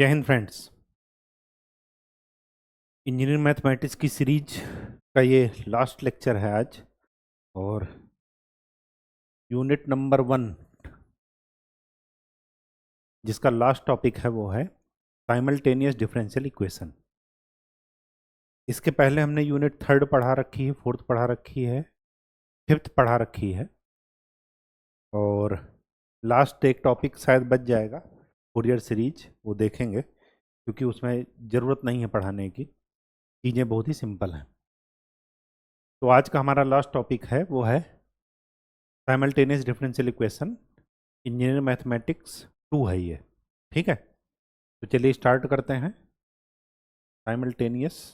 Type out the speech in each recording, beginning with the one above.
जय Hind friends. Engineering mathematics की series का ये लास्ट लेक्चर है आज, और यूनिट नंबर 1 जिसका लास्ट टॉपिक है वो है साइमल्टेनियस डिफरेंशियल इक्वेशन। इसके पहले हमने यूनिट 3 पढ़ा रखी है, 4th पढ़ा रखी है, 5th पढ़ा रखी है, और लास्ट एक टॉपिक शायद बच जाएगा फूरियर सीरीज, वो देखेंगे क्योंकि उसमें ज़रूरत नहीं है पढ़ाने की, चीज़ें बहुत ही सिंपल हैं। तो आज का हमारा लास्ट टॉपिक है वो है simultaneous differential equation, engineering mathematics 2 है ये। ठीक है, तो चलिए स्टार्ट करते हैं। साइमल्टेनियस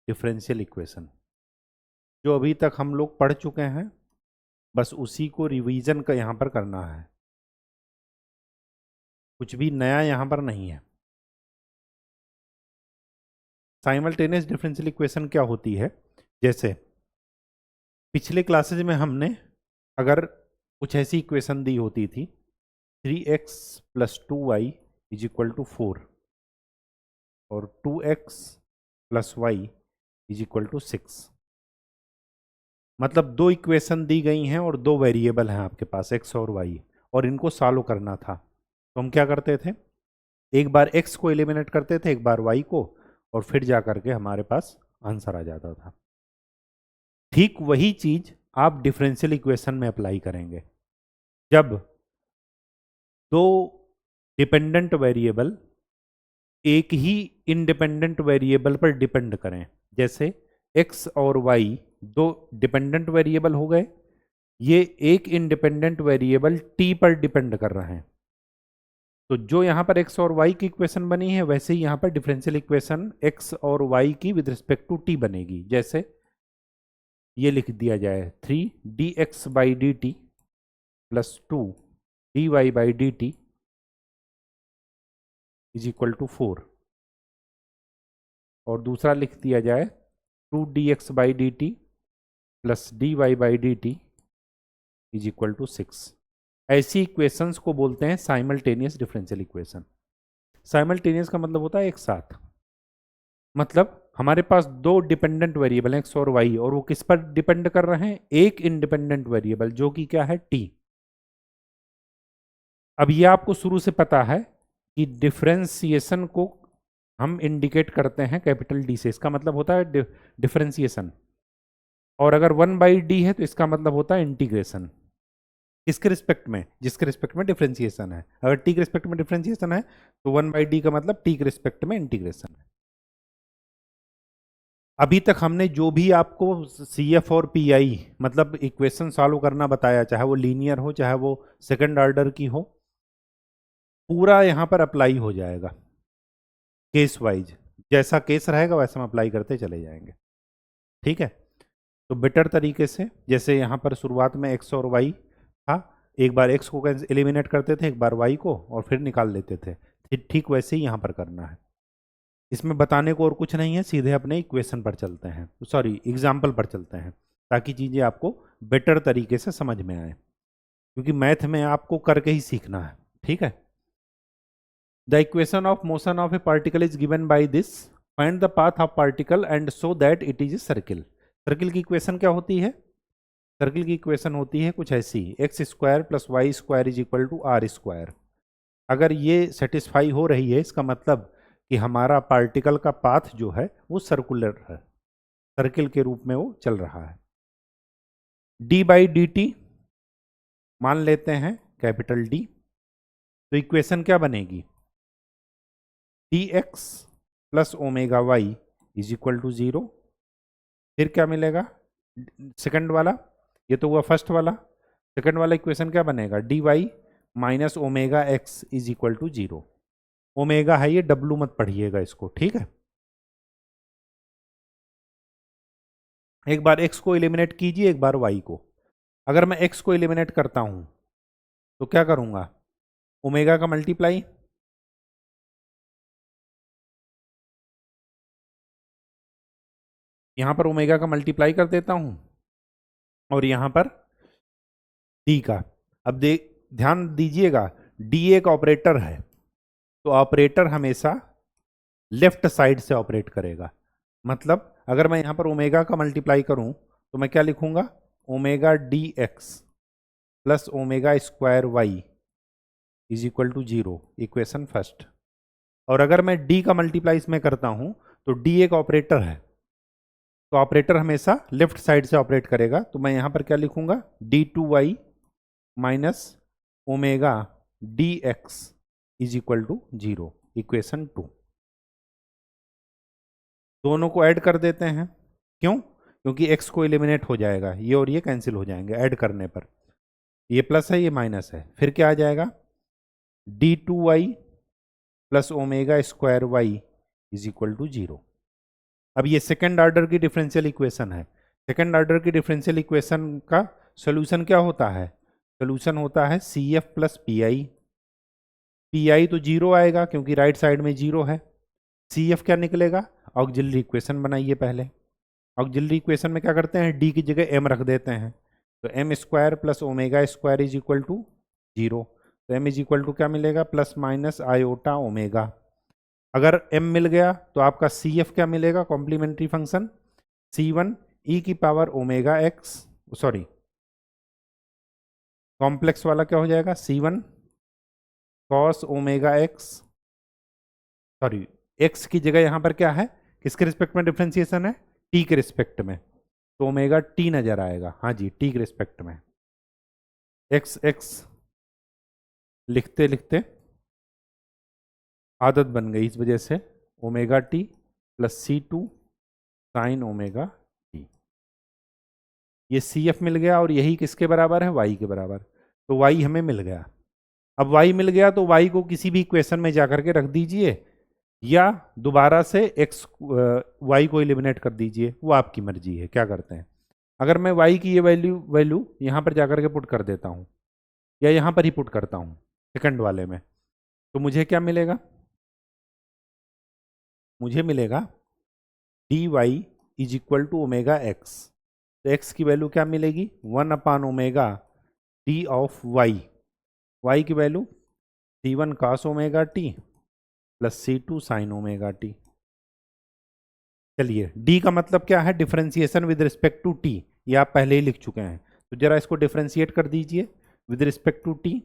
डिफरेंशियल इक्वेशन जो अभी तक हम लोग पढ़ चुके हैं, बस उसी को रिवीजन का यहाँ पर करना है, कुछ भी नया यहाँ पर नहीं है। साइमल्टेनियस डिफरेंशियल इक्वेशन क्या होती है, जैसे पिछले क्लासेज में हमने अगर कुछ ऐसी इक्वेशन दी होती थी 3x + 2y = 4 और 2x + y = 6, मतलब दो इक्वेशन दी गई हैं और दो वेरिएबल हैं आपके पास x और y, और इनको सॉल्व करना था। तो हम क्या करते थे, एक बार x को एलिमिनेट करते थे, एक बार y को, और फिर जा करके हमारे पास आंसर आ जाता था। ठीक वही चीज आप डिफरेंशियल इक्वेशन में अप्लाई करेंगे। जब दो डिपेंडेंट वेरिएबल एक ही इंडिपेंडेंट वेरिएबल पर डिपेंड करें, जैसे x और y दो डिपेंडेंट वेरिएबल हो गए, ये एक इंडिपेंडेंट वेरिएबल t पर डिपेंड कर रहे हैं, तो जो यहाँ पर x और y की इक्वेशन बनी है वैसे ही यहाँ पर डिफरेंशियल इक्वेशन x और y की विद रिस्पेक्ट टू t बनेगी। जैसे ये लिख दिया जाए 3dx/dt + 2dy/dt = 4, और दूसरा लिख दिया जाए 2dx/dt + dy/dt = 6। ऐसी इक्वेशंस को बोलते हैं साइमल्टेनियस डिफरेंशियल इक्वेशन। साइमल्टेनियस का मतलब होता है एक साथ, मतलब हमारे पास दो डिपेंडेंट वेरिएबल एक्स और वाई, और वो किस पर डिपेंड कर रहे हैं, एक इंडिपेंडेंट वेरिएबल जो कि क्या है, टी। अब ये आपको शुरू से पता है कि डिफरेंशिएशन को हम इंडिकेट करते हैं कैपिटल डी से, इसका मतलब होता है डिफरेंशिएशन, और अगर 1/d है तो इसका मतलब होता है इंटीग्रेशन। किसके रिस्पेक्ट में, जिसके रिस्पेक्ट में डिफरेंशिएशन है। अगर टी के रिस्पेक्ट में डिफरेंशिएशन है तो 1/d का मतलब टी के रिस्पेक्ट में इंटीग्रेशन है। अभी तक हमने जो भी आपको CF और PI मतलब इक्वेशन सॉल्व करना बताया, चाहे वो लीनियर हो चाहे वो सेकंड ऑर्डर की हो, पूरा यहाँ पर अप्लाई हो जाएगा केस वाइज। जैसा केस रहेगा वैसा हम अप्लाई करते चले जाएंगे। ठीक है, तो बेटर तरीके से, जैसे यहाँ पर शुरुआत में x और y था, एक बार x को एलिमिनेट करते थे, एक बार y को, और फिर निकाल लेते थे, ठीक वैसे ही यहाँ पर करना है। इसमें बताने को और कुछ नहीं है, सीधे अपने इक्वेशन पर चलते हैं, सॉरी एग्जाम्पल पर चलते हैं, ताकि चीज़ें आपको बेटर तरीके से समझ में आए, क्योंकि मैथ में आपको करके ही सीखना है। ठीक है, the equation of motion of A particle is given by this, find the path of particle and show that it is a circle. Circle की इक्वेशन क्या होती है, सर्किल की इक्वेशन होती है कुछ ऐसी, x² + y² = r²। अगर ये सेटिस्फाई हो रही है, इसका मतलब कि हमारा पार्टिकल का पाथ जो है वो सर्कुलर है, सर्किल के रूप में वो चल रहा है। d/dt मान लेते हैं कैपिटल D, तो इक्वेशन क्या बनेगी, dx + ω/y = 0। फिर क्या मिलेगा, सेकंड वाला, ये तो हुआ फर्स्ट वाला, सेकंड वाला इक्वेशन क्या बनेगा, dy - ωx = 0। ओमेगा है ये, डब्लू मत पढ़िएगा इसको। ठीक है, एक बार x को एलिमिनेट कीजिए, एक बार y को। अगर मैं x को एलिमिनेट करता हूं तो क्या करूंगा, ओमेगा का मल्टीप्लाई, यहां पर ओमेगा का मल्टीप्लाई कर देता हूं, और यहां पर d का। अब ध्यान दीजिएगा, d एक ऑपरेटर है, तो ऑपरेटर हमेशा लेफ्ट साइड से ऑपरेट करेगा। मतलब अगर मैं यहां पर ओमेगा का मल्टीप्लाई करूं तो मैं क्या लिखूंगा, omega D x plus omega square Y is equal to 0, equation first. और अगर मैं डी का मल्टीप्लाई इसमें करता हूं तो डी एक ऑपरेटर है, तो ऑपरेटर हमेशा लेफ्ट साइड से ऑपरेट करेगा। तो मैं यहां पर क्या लिखूंगा, D two Y minus omega D X is equal to 0, equation 2। दोनों को ऐड कर देते हैं, क्यों, क्योंकि x को एलिमिनेट हो जाएगा, ये और ये कैंसिल हो जाएंगे ऐड करने पर, ये प्लस है ये माइनस है, फिर क्या आ जाएगा, D two Y plus omega square Y is equal to 0। अब ये सेकेंड ऑर्डर की डिफरेंशियल इक्वेशन है। सेकेंड ऑर्डर की डिफरेंशियल इक्वेशन का सोल्यूशन क्या होता है, सोल्यूशन होता है C F plus P I. P I तो 0 आएगा क्योंकि राइट साइड में 0 है। सी एफ क्या निकलेगा, ऑक्सिलरी इक्वेशन बनाइए पहले। ऑक्सिलरी इक्वेशन में क्या करते हैं, डी की जगह एम रख देते हैं, तो M square plus omega square is equal to 0। तो एम इज इक्वल टू क्या मिलेगा, प्लस माइनस आयोटा ओमेगा। अगर m मिल गया तो आपका सी एफ क्या मिलेगा, कॉम्प्लीमेंट्री फंक्शन c1 e की power omega X, sorry complex वाला क्या हो जाएगा, c1 cos omega X, sorry x की जगह यहां पर क्या है, किसके रिस्पेक्ट में डिफ्रेंसिएशन है, t के रिस्पेक्ट में, तो ओमेगा t नजर आएगा, हाँ जी t के रिस्पेक्ट में। x x लिखते लिखते आदत बन गई, इस वजह से omega t plus C2 sine omega t, ये सी एफ मिल गया और यही किसके बराबर है, वाई के बराबर। तो वाई हमें मिल गया। अब वाई मिल गया तो वाई को किसी भी इक्वेशन में जाकर के रख दीजिए, या दोबारा से एक्स वाई को एलिमिनेट कर दीजिए, वो आपकी मर्जी है क्या करते हैं। अगर मैं वाई की ये वैल्यू यहाँ पर जाकर के पुट कर देता हूँ, या यहाँ पर ही पुट करता हूँ सेकंड वाले में, तो मुझे क्या मिलेगा, मुझे मिलेगा D Y is equal to omega x. तो एक्स की वैल्यू क्या मिलेगी, 1 upon omega t of y, y की value C1 cos omega t plus C2 sine omega t. चलिए डी का मतलब क्या है, differentiation with respect to t, ये आप पहले ही लिख चुके हैं, तो जरा इसको डिफरेंशिएट कर दीजिए with respect to t.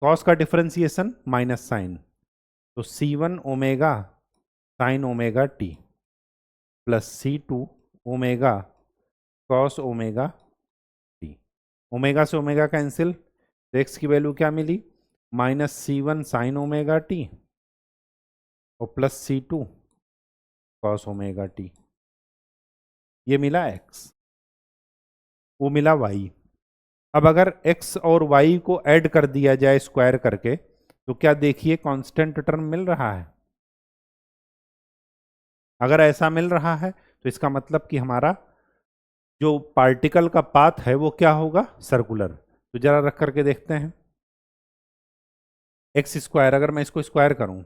Cos का डिफरेंशिएशन माइनस साइन, तो C1 omega sine omega t plus C2 omega cos omega t. Omega से ओमेगा कैंसिल, तो एक्स की वैल्यू क्या मिली, minus C1 sine omega t और plus C2 cos omega t. ये मिला x, वो मिला y। अब अगर x और y को ऐड कर दिया जाए स्क्वायर करके, तो क्या देखिए कांस्टेंट टर्म मिल रहा है। अगर ऐसा मिल रहा है तो इसका मतलब कि हमारा जो पार्टिकल का पाथ है वो क्या होगा, सर्कुलर। तो जरा रख करके देखते हैं, एक्स स्क्वायर अगर मैं इसको स्क्वायर करूं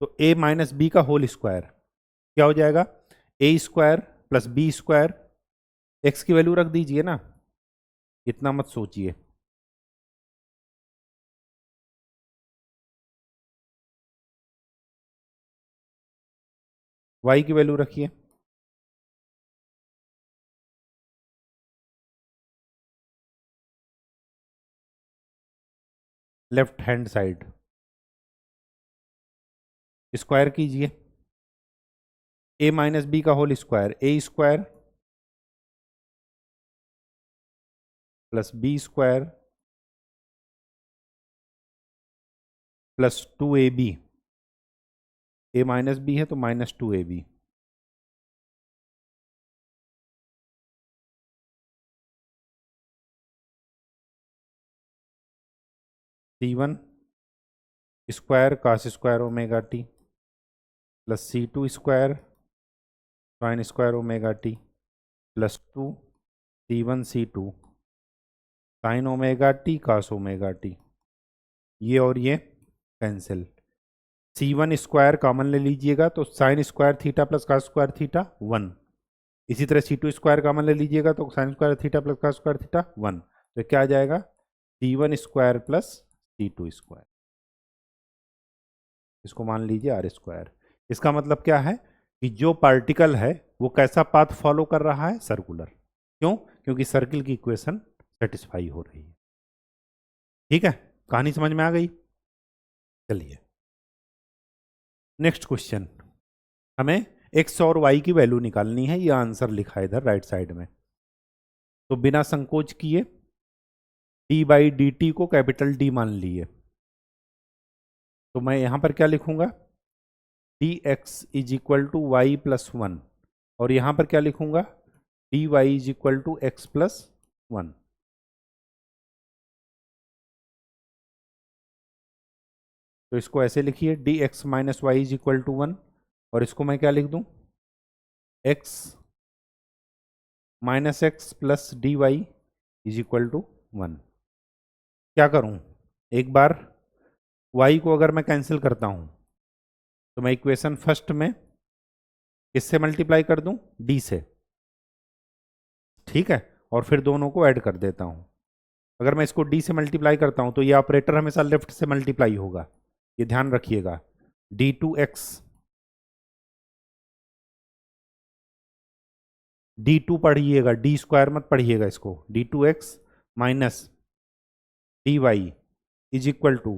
तो a माइनस बी का होल स्क्वायर क्या हो जाएगा, A square plus B square. X की वैल्यू रख दीजिए ना, इतना मत सोचिए। y की वैल्यू रखिए, लेफ्ट हैंड साइड स्क्वायर कीजिए, a माइनस बी का whole square, A square plus B square plus 2ab, A minus B है तो minus 2ab। C1 square cos square omega t plus C2 square sine square omega t plus 2 C1 C2 sine omega t cos omega t. ये और ये cancel, C1 square common ले लीजिएगा तो sine square theta plus cos square theta 1। इसी तरह C2 square common ले लीजिएगा तो sine square theta plus cos square theta 1। तो क्या आ जाएगा, C1 square plus C2 square. इसको मान लीजिए आर स्क्वायर। इसका मतलब क्या है कि जो पार्टिकल है वो कैसा पाथ फॉलो कर रहा है, सर्कुलर। क्यों? क्योंकि सर्किल की इक्वेशन सेटिस्फाई हो रही है। ठीक है, कहानी समझ में आ गई। चलिए नेक्स्ट क्वेश्चन, हमें एक्स और वाई की वैल्यू निकालनी है। ये आंसर लिखा है इधर राइट साइड में। तो बिना संकोच किए डी बाई डी टी को कैपिटल डी मान लिए, तो मैं यहां पर क्या लिखूंगा, D X is equal to Y plus one, और यहां पर क्या लिखूंगा, D Y is equal to X plus one. तो इसको ऐसे लिखिए, D X minus Y is equal to one, और इसको मैं क्या लिख दूं, X minus X plus D Y is equal to one. क्या करूं, एक बार y को अगर मैं कैंसिल करता हूं तो मैं इक्वेशन फर्स्ट में किससे मल्टीप्लाई कर दूं, d से। ठीक है, और फिर दोनों को ऐड कर देता हूं। अगर मैं इसको d से मल्टीप्लाई करता हूं तो ये ऑपरेटर हमेशा लेफ्ट से मल्टीप्लाई होगा, ये ध्यान रखिएगा। d2x, d2 पढ़िएगा, d स्क्वायर मत पढ़िएगा इसको, d2x minus D Y is equal to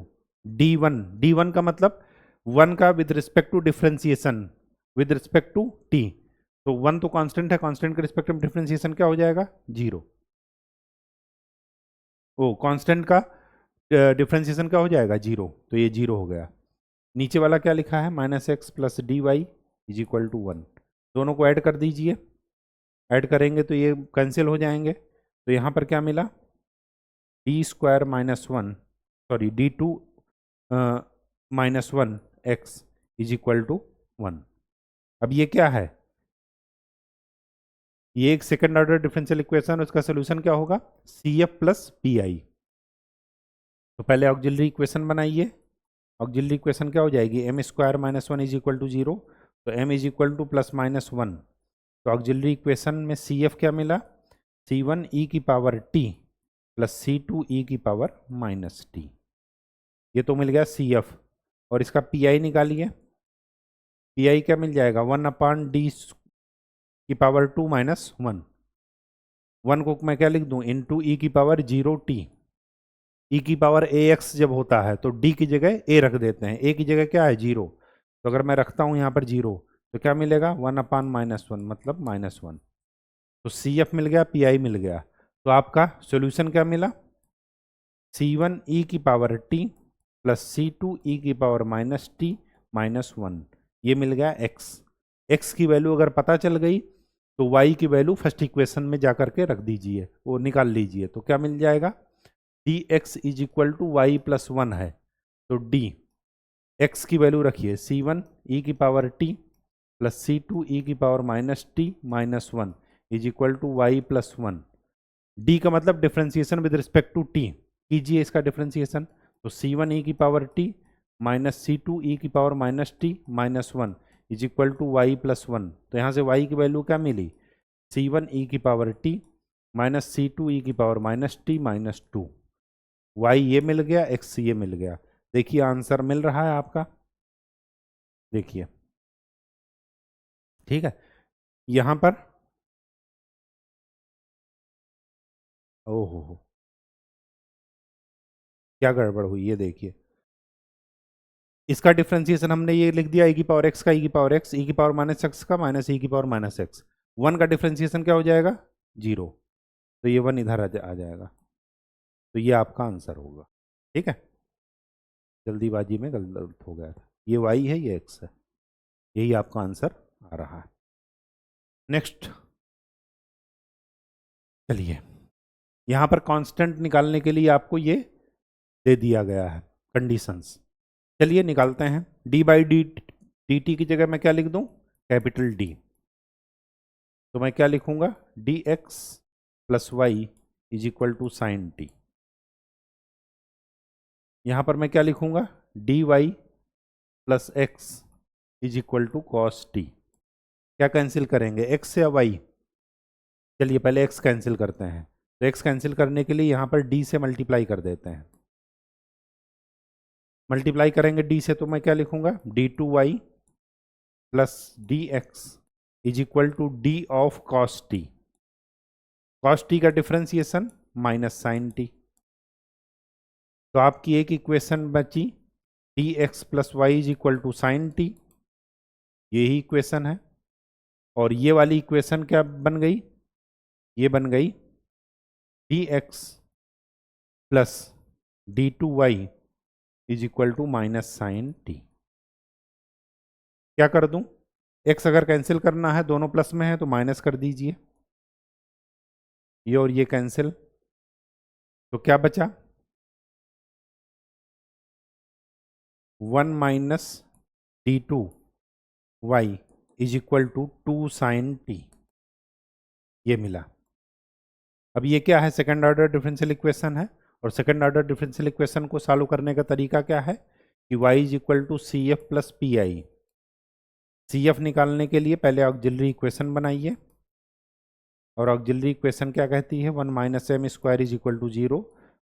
d1। d1 का मतलब वन का with respect to differentiation with respect to t। तो वन तो कांस्टेंट है, कांस्टेंट के रिस्पेक्ट में डिफ्रेंसिएशन क्या हो जाएगा, जीरो। ओ कांस्टेंट का डिफ्रेंसिएशन क्या हो जाएगा, जीरो, तो ये जीरो हो गया। नीचे वाला क्या लिखा है, minus X plus D Y is equal to one. दोनों को ऐड कर दीजिए, ऐड करेंगे तो ये कैंसिल हो जाएंगे। तो यहाँ पर क्या मिला, D square minus one, sorry d2 minus one x is equal to one. अब ये क्या है, ये एक सेकंड ऑर्डर डिफरेंशियल इक्वेशन, उसका सोल्यूशन क्या होगा, C F plus P I. तो पहले ऑक्सिलरी इक्वेशन बनाइए। ऑक्सिलरी इक्वेशन क्या हो जाएगी, m square minus one is equal to zero, तो M is equal to plus minus one. तो ऑक्सिलरी इक्वेशन में सी एफ क्या मिला, सी वन ई की power t plus C two e की पावर माइनस टी। ये तो मिल गया सी एफ, और इसका पी आई निकालिए। पी आई क्या मिल जाएगा, वन अपान डी की power two minus one. One को मैं क्या लिख दूं, इन टू ई की पावर जीरो टी। ई की पावर ए एक्स जब होता है तो डी की जगह ए रख देते हैं, ए की जगह क्या है, जीरो। तो अगर मैं रखता हूं यहाँ पर जीरो तो क्या मिलेगा, वन अपान माइनस वन, मतलब माइनस वन। तो सी एफ मिल गया, पी आई मिल गया। तो आपका सोल्यूशन क्या मिला, सी वन ई की power t plus C two e की power minus t minus one. ये मिल गया एक्स। एक्स की वैल्यू अगर पता चल गई तो वाई की वैल्यू फर्स्ट इक्वेशन में जा करके रख दीजिए, वो निकाल लीजिए। तो क्या मिल जाएगा, D X is equal to Y plus one है, तो डी एक्स की वैल्यू रखिए सी वन ई की power t plus C two e की power minus t minus one is equal to Y plus one. D का मतलब differentiation with respect to t, कीजिए इसका डिफ्रेंसिएशन। तो सी वन ई की power t minus C two e की power minus t minus one is equal to Y plus one. तो यहाँ से वाई की वैल्यू क्या मिली, सी वन ई की power t minus C two e की power minus t minus two. Y ये मिल गया, एक्स ये मिल गया। देखिए आंसर मिल रहा है आपका, देखिए। ठीक है, यहां पर ओहो क्या गड़बड़ हुई, ये देखिए। इसका डिफ्रेंसिएशन हमने ये लिख दिया, e की पावर x का e की पावर x, e की पावर माइनस एक्स का माइनस e की पावर माइनस एक्स। वन का डिफ्रेंसिएशन क्या हो जाएगा, जीरो। तो ये वन इधर आ जाएगा। तो ये आपका आंसर होगा। ठीक है, जल्दीबाजी में गलत हो गया था, ये y है ये x है, यही आपका आंसर आ रहा है। नेक्स्ट चलिए, यहां पर कांस्टेंट निकालने के लिए आपको ये दे दिया गया है कंडीशंस। चलिए निकालते हैं। डी बाई डी टी की जगह मैं क्या लिख दूं, कैपिटल डी। तो मैं क्या लिखूंगा, D x plus Y is equal to sine T. यहां पर मैं क्या लिखूंगा, D Y plus X is equal to cos T. क्या कैंसिल करेंगे, एक्स या वाई, चलिए पहले एक्स कैंसिल करते हैं। तो एक्स कैंसिल करने के लिए यहां पर डी से मल्टीप्लाई कर देते हैं। मल्टीप्लाई करेंगे डी से तो मैं क्या लिखूंगा, d2y plus dx is equal to D of cos T. Cos T का डिफ्रेंसिएशन माइनस साइन टी। तो आपकी एक इक्वेशन बची dx plus Y is equal to sine T, यही इक्वेशन है। और ये वाली इक्वेशन क्या बन गई, ये बन गई dx plus d2y is equal to minus sine T. क्या कर दूं, x अगर कैंसिल करना है, दोनों प्लस में है तो माइनस कर दीजिए, ये और ये कैंसिल, तो क्या बचा 1 minus d2y is equal to 2 sine T, ये मिला। अब ये क्या है, सेकंड ऑर्डर डिफरेंशियल इक्वेशन है। और सेकंड ऑर्डर डिफरेंशियल इक्वेशन को सॉल्व करने का तरीका क्या है कि y is equal to C F plus P I. C F निकालने के लिए पहले ऑक्सिलरी इक्वेशन बनाइए, और ऑक्सिलरी इक्वेशन क्या कहती है, 1 minus M square is equal to 0,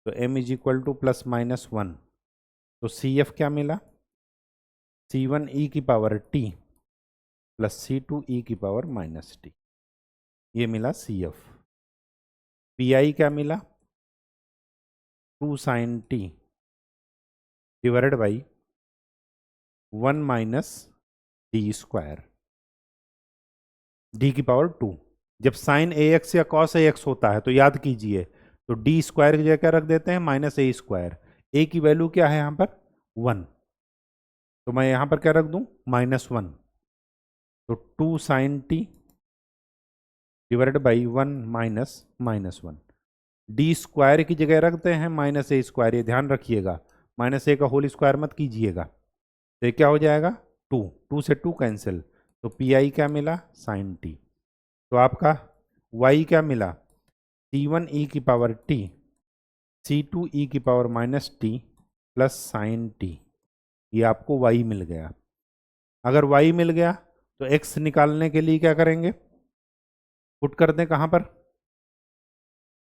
तो m is equal to plus minus 1। तो सी एफ क्या मिला, c1 e की power t plus c2 e की पावर माइनस t, ये मिला सी एफ। पी आई क्या मिला, 2 sine T divided by 1 minus D square, D की पावर 2। जब साइन ए एक्स या कॉस ए एक्स होता है तो याद कीजिए, तो डी स्क्वायर की जगह क्या रख देते हैं, माइनस ए स्क्वायर। ए की वैल्यू क्या है यहाँ पर 1, तो मैं यहाँ पर क्या रख दूँ माइनस 1, तो 2 sine T divided by 1 minus minus 1। D square की जगह रखते हैं माइनस ए स्क्वायर, ये ध्यान रखिएगा, माइनस ए का होल स्क्वायर मत कीजिएगा। तो ये क्या हो जाएगा 2, 2 से 2 कैंसिल, तो पी आई क्या मिला साइन टी। तो आपका y क्या मिला, c1 e की पावर t, c2 e की power minus T plus sine T, ये आपको y मिल गया। अगर y मिल गया तो x निकालने के लिए क्या करेंगे, पुट कर दें कहाँ पर,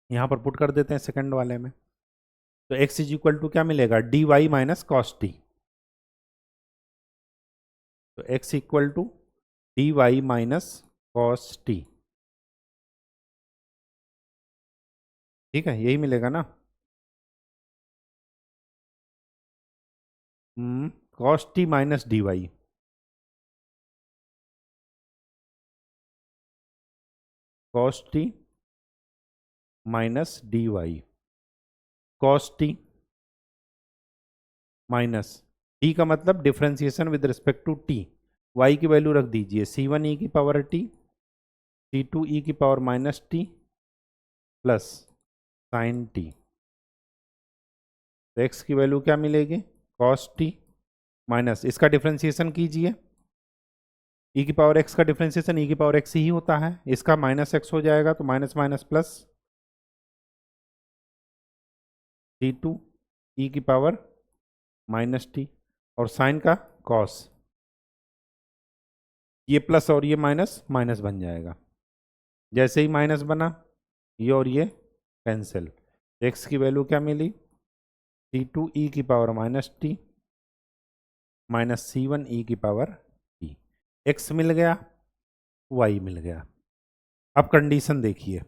यहाँ पर पुट कर देते हैं सेकंड वाले में। तो x इज इक्वल टू क्या मिलेगा, D Y minus cos T. तो x equal to D Y minus cos T, ठीक है, यही मिलेगा ना। Cos T minus D Y, cos T minus D Y, cos T minus T का मतलब differentiation with respect to T, Y की value रख दीजिए c1 e की पावर टी, c2 e की power minus T plus sine T. तो x की value क्या मिलेगी, कॉस टी माइनस, इसका डिफ्रेंसिएशन कीजिए, e की पावर x का डिफ्रेंसिएशन e की पावर x ही होता है, इसका माइनस x हो जाएगा, तो minus minus plus c2 e की पावर माइनस टी, और साइन का कॉस, ये प्लस और ये माइनस माइनस बन जाएगा। जैसे ही माइनस बना, ये और ये कैंसिल, x की वैल्यू क्या मिली, c2 e की power minus t minus c1 e की पावर टी। x मिल गया, y मिल गया। अब कंडीशन देखिए,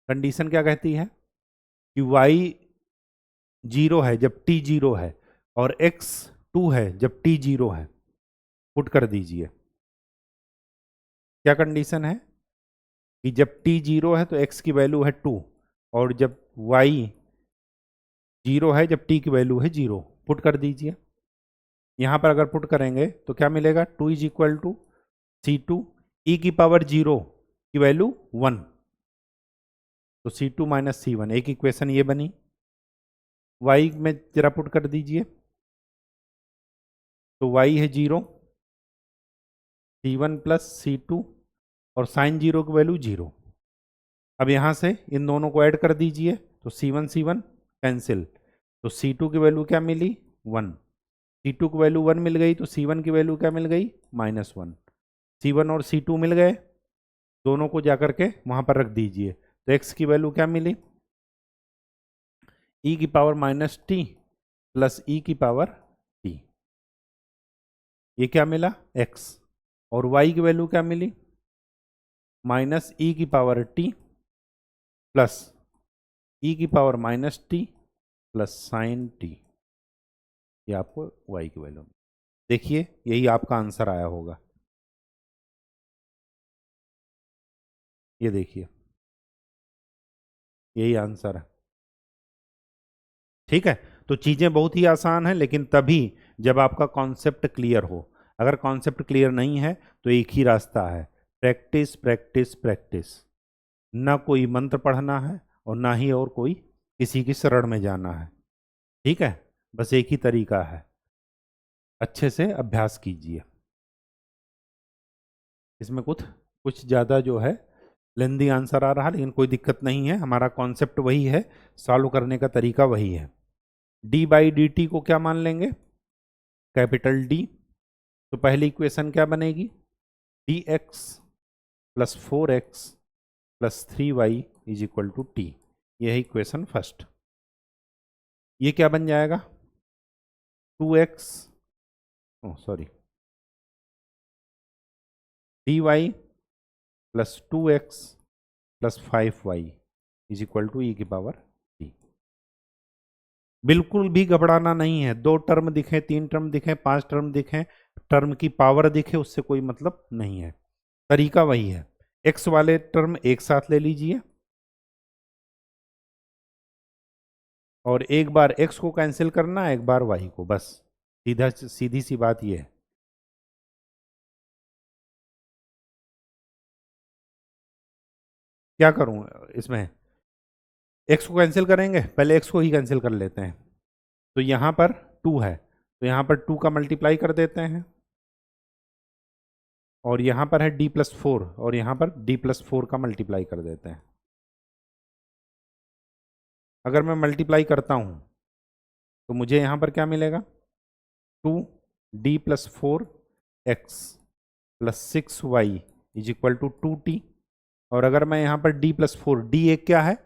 कंडीशन क्या कहती है कि y 0 है जब t 0 है, और x 2 है जब t 0 है। पुट कर दीजिए, क्या कंडीशन है कि जब t 0 है तो x की वैल्यू है 2, और जब y 0 है जब t की वैल्यू है 0। पुट कर दीजिए, यहाँ पर अगर पुट करेंगे तो क्या मिलेगा, 2 is equal to c2 e की पावर 0 की वैल्यू 1, तो c2 माइनस c1, एक इक्वेशन ये बनी। y में जरा पुट कर दीजिए, तो y है 0, c1 प्लस c2, और साइन 0 की वैल्यू 0। अब यहाँ से इन दोनों को ऐड कर दीजिए, तो c1 कैंसिल, तो c2 की वैल्यू क्या मिली 1, c2 की वैल्यू 1 मिल गई, तो c1 की वैल्यू क्या मिल गई -1। c1 और c2 मिल गए, दोनों को जाकर के वहाँ पर रख दीजिए, तो x की वैल्यू क्या मिली, e की पावर माइनस टी प्लस ई की पावर टी, ये क्या मिला x, और y की वैल्यू क्या मिली माइनस ई की पावर टी प्लस ई की power minus T plus sine T, ये आपको y की वैल्यू। देखिए यही आपका आंसर आया होगा, ये देखिए यही आंसर है। ठीक है, तो चीज़ें बहुत ही आसान हैं, लेकिन तभी जब आपका कॉन्सेप्ट क्लियर हो। अगर कॉन्सेप्ट क्लियर नहीं है तो एक ही रास्ता है, प्रैक्टिस प्रैक्टिस प्रैक्टिस। ना कोई मंत्र पढ़ना है और ना ही और कोई किसी की शरण में जाना है। ठीक है, बस एक ही तरीका है, अच्छे से अभ्यास कीजिए। इसमें कुछ कुछ ज़्यादा जो है लेंदी आंसर आ रहा है, लेकिन कोई दिक्कत नहीं है, हमारा कॉन्सेप्ट वही है, सॉल्व करने का तरीका वही है। डी बाई डी टी को क्या मान लेंगे, कैपिटल डी। तो पहली इक्वेशन क्या बनेगी, D x plus 4x plus 3y is equal to t, यह है इक्वेशन फर्स्ट। ये क्या बन जाएगा 2x, sorry, D Y plus 2x plus 5y is equal to e की पावर टी। बिल्कुल भी घबराना नहीं है, 2 टर्म दिखे, 3 टर्म दिखे, 5 टर्म दिखे, टर्म की पावर दिखे, उससे कोई मतलब नहीं है, तरीका वही है। x वाले टर्म एक साथ ले लीजिए और एक बार x को कैंसिल करना, एक बार y को, बस सीधा सीधी सी बात यह है। क्या करूं इसमें, x को कैंसिल करेंगे, पहले x को ही कैंसिल कर लेते हैं। तो यहां पर 2 है, तो यहां पर 2 का मल्टीप्लाई कर देते हैं, और यहां पर है d+4, और यहां पर d+4 का मल्टीप्लाई कर देते हैं। अगर मैं मल्टीप्लाई करता हूं तो मुझे यहां पर क्या मिलेगा, 2d+4x plus 6y is equal to 2t। और अगर मैं यहां पर d+4, d एक क्या है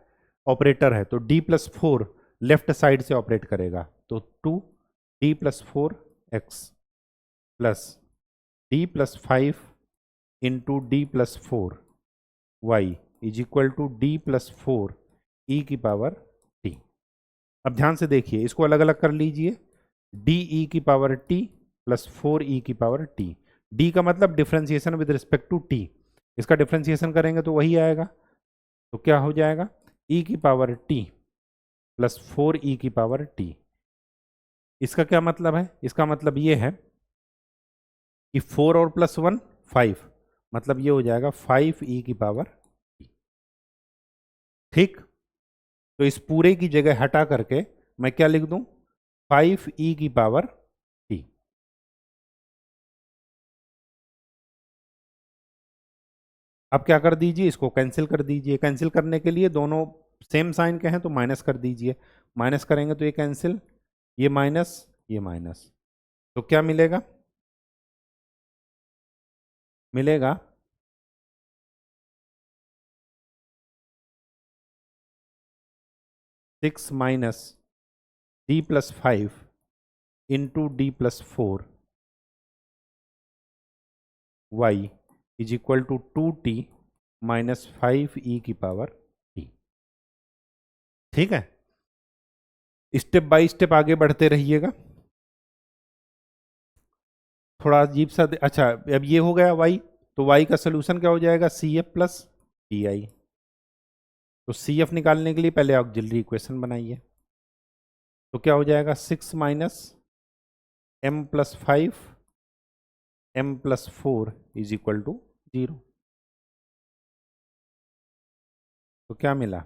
ऑपरेटर है, तो d+4 लेफ्ट साइड से ऑपरेट करेगा, तो 2d+4x plus d+5 into d+4y is equal to d+4 E की पावर t। अब ध्यान से देखिए, इसको अलग अलग कर लीजिए, डी ई की पावर t प्लस 4e की पावर t। d का मतलब differentiation with respect to t, इसका डिफ्रेंसिएशन करेंगे तो वही आएगा, तो क्या हो जाएगा e की पावर t प्लस 4e की पावर t। इसका क्या मतलब है, इसका मतलब ये है कि 4 और प्लस 1 5, मतलब ये हो जाएगा 5e की पावर t। ठीक, तो इस पूरे की जगह हटा करके मैं क्या लिख दूं, 5e की पावर t। अब क्या कर दीजिए, इसको कैंसिल कर दीजिए, कैंसिल करने के लिए दोनों सेम साइन के हैं तो माइनस कर दीजिए, माइनस करेंगे तो ये कैंसिल, ये माइनस, ये माइनस, तो क्या मिलेगा, मिलेगा 6 minus d+5 into d+4 y is equal to 2t minus 5e की पावर t। ठीक है, स्टेप बाय स्टेप आगे बढ़ते रहिएगा। थोड़ा अजीब सा अच्छा, अब ये हो गया y, तो y का सोल्यूशन क्या हो जाएगा, CF प्लस PI। तो CF निकालने के लिए पहले ऑक्सिलरी इक्वेशन बनाइए, तो क्या हो जाएगा 6 minus m+5 m+4 is equal to 0। तो क्या मिला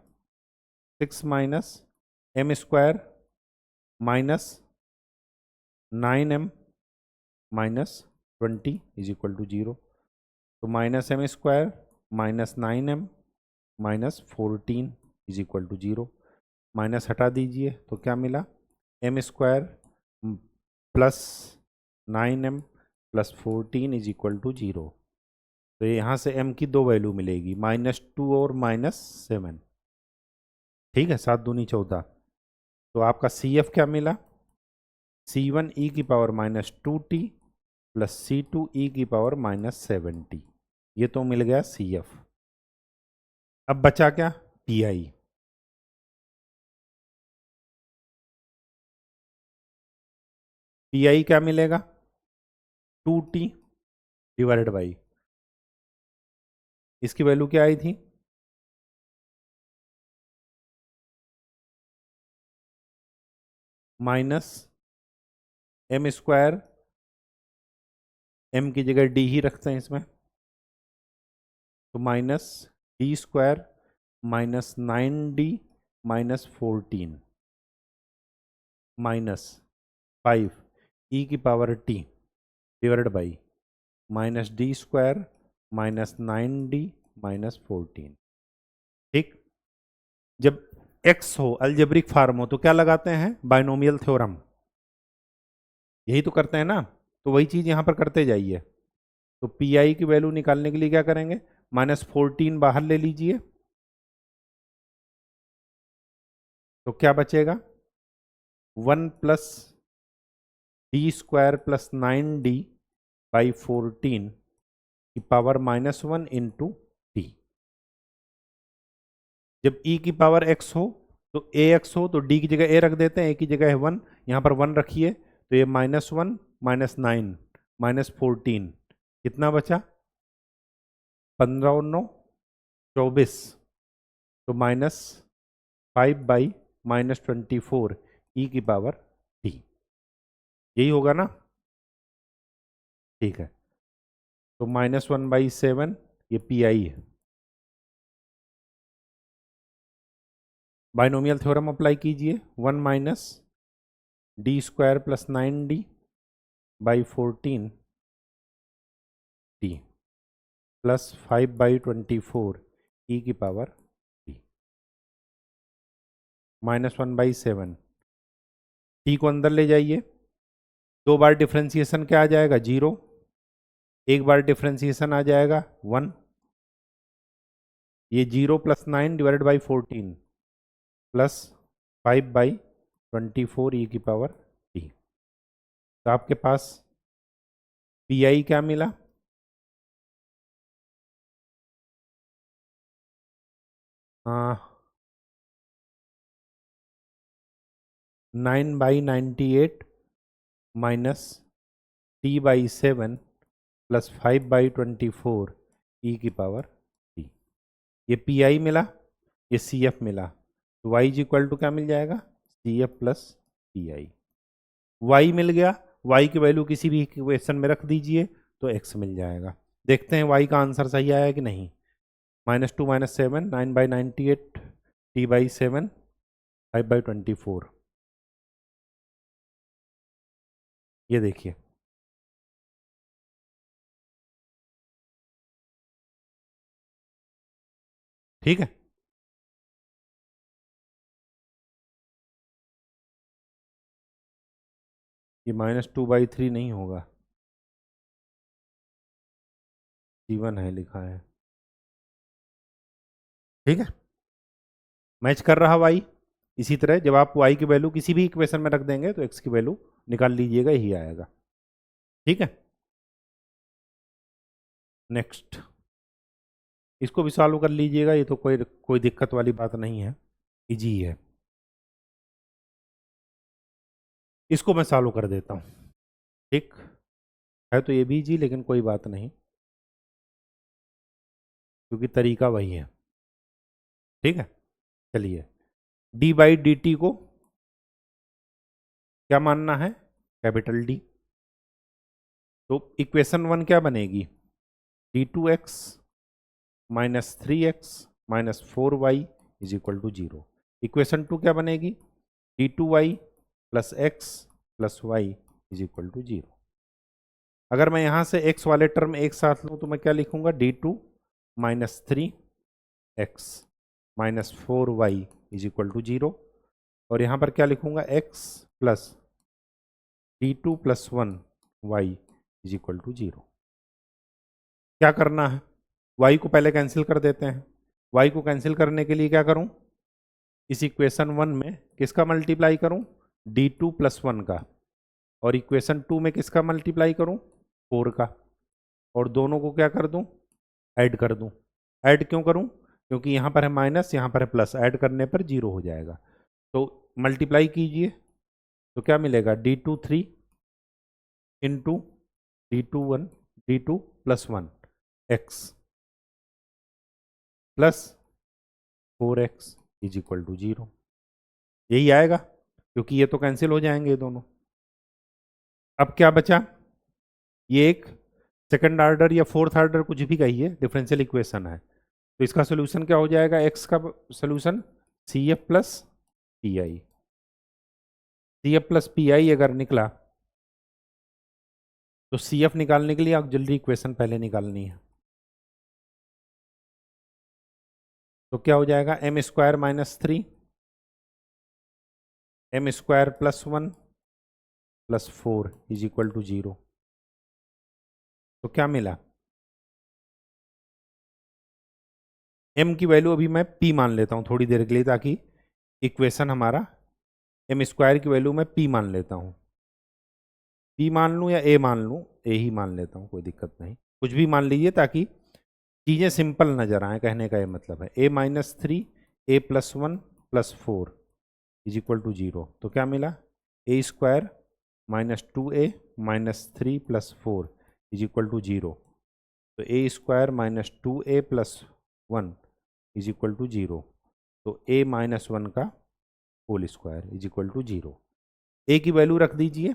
6 minus m² minus 9m minus 20 is equal to 0। तो minus m² minus 9m minus 14 is equal to 0। Minus हटा दीजिए तो क्या मिला m² plus 9m plus 14 is equal to 0। तो यहाँ से m की 2 वैल्यू मिलेगी, -2 और -7। ठीक है, 7 दूनी 14। तो आपका CF क्या मिला C1 e की power minus 2t plus C2 e की पावर माइनस 7t। ये तो मिल गया CF। अब बचा क्या? PI। PI क्या मिलेगा? 2t डिवाइडेड बाई, इसकी वैल्यू क्या आई थी? माइनस एम स्क्वायर, एम की जगह डी ही रखते हैं इसमें, तो minus D square minus 9d minus 14 minus 5 ई की power T divided by minus D square minus 9d minus 14। ठीक, जब x हो, अलजेब्रिक फार्म हो, तो क्या लगाते हैं? Binomial theorem. यही तो करते हैं ना, तो वही चीज यहां पर करते जाइए। तो पी आई की वैल्यू निकालने के लिए क्या करेंगे? माइनस 14 बाहर ले लीजिए, तो क्या बचेगा? 1 plus D square plus 9d by 14 की पावर माइनस 1 इंटू डी। जब e की पावर x हो तो ax हो, तो d की जगह a रख देते हैं, a की जगह है 1, यहाँ पर 1 रखिए, तो ये माइनस 1 माइनस 9 माइनस 14 कितना बचा? 15 और 9 24, तो माइनस 5 बाई माइनस 24 ई की पावर डी। यही होगा ना? ठीक है, तो माइनस 1/7 ये पी आई है। बाइनोमियल थ्योरम अप्लाई कीजिए, 1 minus D square plus 9d by 14 D plus 5/24 ई की पावर डी माइनस 1/7। टी को अंदर ले जाइए, 2 बार डिफ्रेंसिएशन क्या आ जाएगा? 0, 1 बार डिफ्रेंसिएशन आ जाएगा 1। ये 0 प्लस 9 डिवाइडेड बाई 14 प्लस 5/24 ई की पावर टी। तो आपके पास पी आई क्या मिला? हाँ, 9/98 माइनस t/7 प्लस 5/24 ई की पावर टी। ये पी आई मिला, ये सी एफ मिला, तो y इज इक्वल टू क्या मिल जाएगा? C F plus P I. Y मिल गया, y की वैल्यू किसी भी इक्वेशन में रख दीजिए तो x मिल जाएगा। देखते हैं y का आंसर सही आया कि नहीं। -2 - 7 9/98 t/7 5/24। ये देखिए, ठीक है। ये -2/3 नहीं होगा, G1 है लिखा है। ठीक है, मैच कर रहा y। इसी तरह जब आप y की वैल्यू किसी भी इक्वेशन में रख देंगे तो x की वैल्यू निकाल लीजिएगा, यही आएगा। ठीक है, नेक्स्ट इसको भी सॉल्व कर लीजिएगा, ये तो कोई दिक्कत वाली बात नहीं है, इजी है। इसको मैं सॉल्व कर देता हूँ। ठीक है, तो ये भी इजी, लेकिन कोई बात नहीं, क्योंकि तरीका वही है। ठीक है, चलिए, d/dt को क्या मानना है? Capital D. तो इक्वेशन 1 क्या बनेगी? d2x minus 3x minus 4y is equal to 0। Equation 2 क्या बनेगी? d2y plus x plus Y is equal to 0। अगर मैं यहाँ से x वाले टर्म एक साथ लूँ तो मैं क्या लिखूँगा? d2 minus 3x minus 4y is equal to 0। और यहाँ पर क्या लिखूँगा? x plus d2 plus 1y is equal to 0। क्या करना है? y को पहले कैंसिल कर देते हैं। y को कैंसिल करने के लिए क्या करूं? इस इक्वेशन 1 में किसका मल्टीप्लाई करूं? d2 प्लस 1 का। और इक्वेशन 2 में किसका मल्टीप्लाई करूं, 4 का, और दोनों को क्या कर दूं, ऐड कर दूं। ऐड क्यों करूं, क्योंकि यहाँ पर है माइनस, यहाँ पर है प्लस, ऐड करने पर 0 हो जाएगा। तो मल्टीप्लाई कीजिए तो क्या मिलेगा, D2 3 into D2 1 D2 plus 1 x plus 4x is equal to 0। यही आएगा, क्योंकि ये तो कैंसिल हो जाएंगे दोनों। अब क्या बचा, ये एक सेकंड ऑर्डर या फोर्थ ऑर्डर कुछ भी कहिए डिफरेंशियल इक्वेशन है, तो इसका सोल्यूशन क्या हो जाएगा, x का solution CF plus PI। CF plus PI अगर निकला तो CF निकालने के लिए आप जल्दी इक्वेशन पहले निकालनी है। तो क्या हो जाएगा, m² minus 3 m² plus 1 plus 4 is equal to 0। तो क्या मिला, m की वैल्यू अभी मैं p मान लेता हूं थोड़ी देर के लिए, ताकि इक्वेशन हमारा m² की वैल्यू मैं p मान लेता हूं। p मान लूं या a मान लूं, a ही मान लेता हूं, कोई दिक्कत नहीं, कुछ भी मान लीजिए ताकि चीज़ें सिंपल नजर आए, कहने का ये मतलब है। a minus 3 a plus 1 plus 4 is equal to 0। तो क्या मिला, a² minus 2a minus 3 plus 4 is equal to 0। तो a² minus 2a plus 1 is equal to 0। तो a माइनस 1 का whole square is equal to 0। a की value रख दीजिए,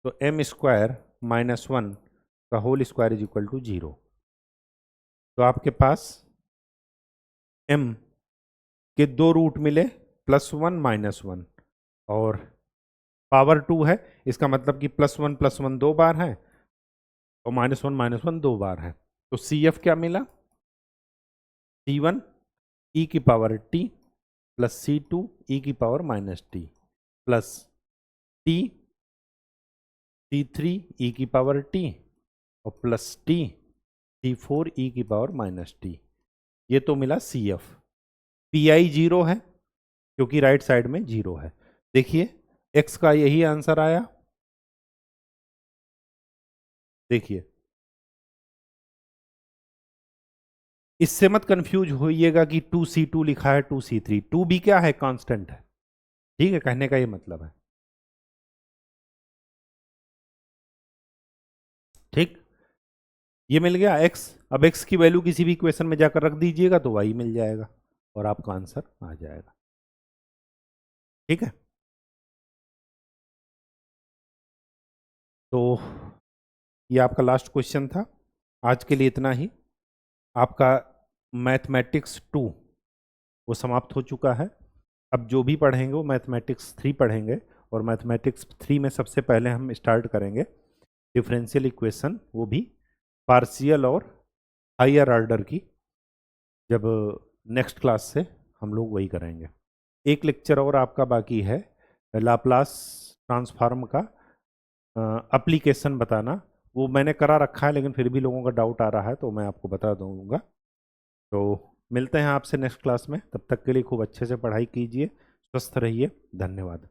तो m² माइनस 1 का whole square is equal to 0। तो आपके पास m के 2 रूट मिले, +1 -1, और पावर 2 है, इसका मतलब कि +1 2 बार है और -1 2 बार है। तो CF क्या मिला, C1 e की power t plus C2 e की power -t plus t C3 e की पावर t और प्लस t C4 e की पावर -t। ये तो मिला CF। PI 0 है क्योंकि राइट साइड में 0 है। देखिए x का यही आंसर आया। देखिए इससे मत कंफ्यूज होइएगा कि 2C2 लिखा है 2C3, 2 भी क्या है, कांस्टेंट है। ठीक है, कहने का ये मतलब है। ठीक, ये मिल गया x। अब x की वैल्यू किसी भी इक्वेशन में जाकर रख दीजिएगा तो y मिल जाएगा और आपका आंसर आ जाएगा। ठीक है, तो ये आपका लास्ट क्वेश्चन था। आज के लिए इतना ही। आपका मैथमेटिक्स 2 वो समाप्त हो चुका है। अब जो भी पढ़ेंगे वो मैथमेटिक्स 3 पढ़ेंगे, और मैथमेटिक्स 3 में सबसे पहले हम स्टार्ट करेंगे डिफरेंशियल इक्वेशन, वो भी पार्शियल और हायर ऑर्डर की। जब नेक्स्ट क्लास से हम लोग वही करेंगे। एक लेक्चर और आपका बाकी है, लाप्लास ट्रांसफॉर्म का एप्लीकेशन बताना। वो मैंने करा रखा है, लेकिन फिर भी लोगों का डाउट आ रहा है तो मैं आपको बता दूंगा। तो मिलते हैं आपसे नेक्स्ट क्लास में, तब तक के लिए खूब अच्छे से पढ़ाई कीजिए, स्वस्थ रहिए, धन्यवाद।